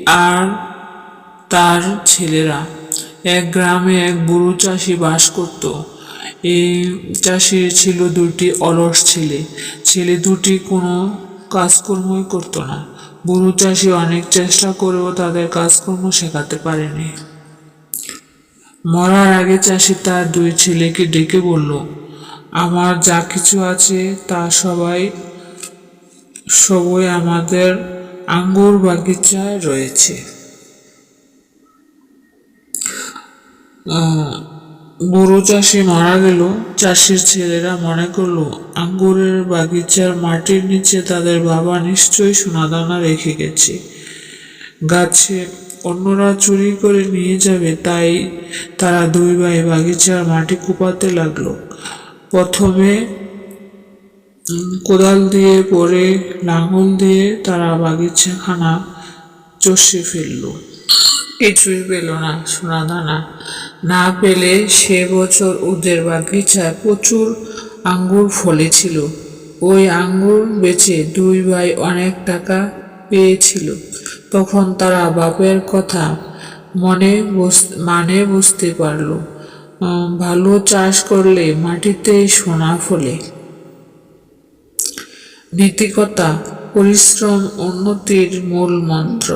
আর তার ছেলেরা। এক গ্রামে এক বুড়ো চাষি বাস করত। এই চাষির ছিল দুটি অলস ছেলে। ছেলে দুটি কোনো কাজকর্মই করতো না। বুড়ো চাষি অনেক চেষ্টা করেও তাদের কাজকর্ম শেখাতে পারেনি। মরার আগে চাষি তার দুই ছেলেকে ডেকে বলল, আমার যা কিছু আছে তা সবই আমাদের আঙ্গুর বাগিচায় রয়েছে। বুড়ো চাষি মারা গেল। চাষির ছেলেরা মনে করলো আঙ্গুরের বাগিচার মাটির নিচে তাদের বাবা নিশ্চয়ই সোনাদানা রেখে গেছে। গাছে অন্যরা চুরি করে নিয়ে যাবে, তাই তারা দুই ভাই বাগিচার মাটি কুপাতে লাগলো। প্রথমে কোদাল দিয়ে, পরে লাঙল দিয়ে তারা বাগিচাখানা চষে ফেললো। কিছুই পেল না, সোনাদানা না পেলে সে বছর ওদের বাগিচায় প্রচুর আঙ্গুর ফলেছিল। ওই আঙ্গুর বেচে দুই ভাই অনেক টাকা পেয়েছিল। তখন তারা বাপের কথা মানে বুঝতে পারলো, ভালো চাষ করলে মাটিতেই সোনা ফলে। নীতিকথা, পরিশ্রম উন্নতির মূল মন্ত্র।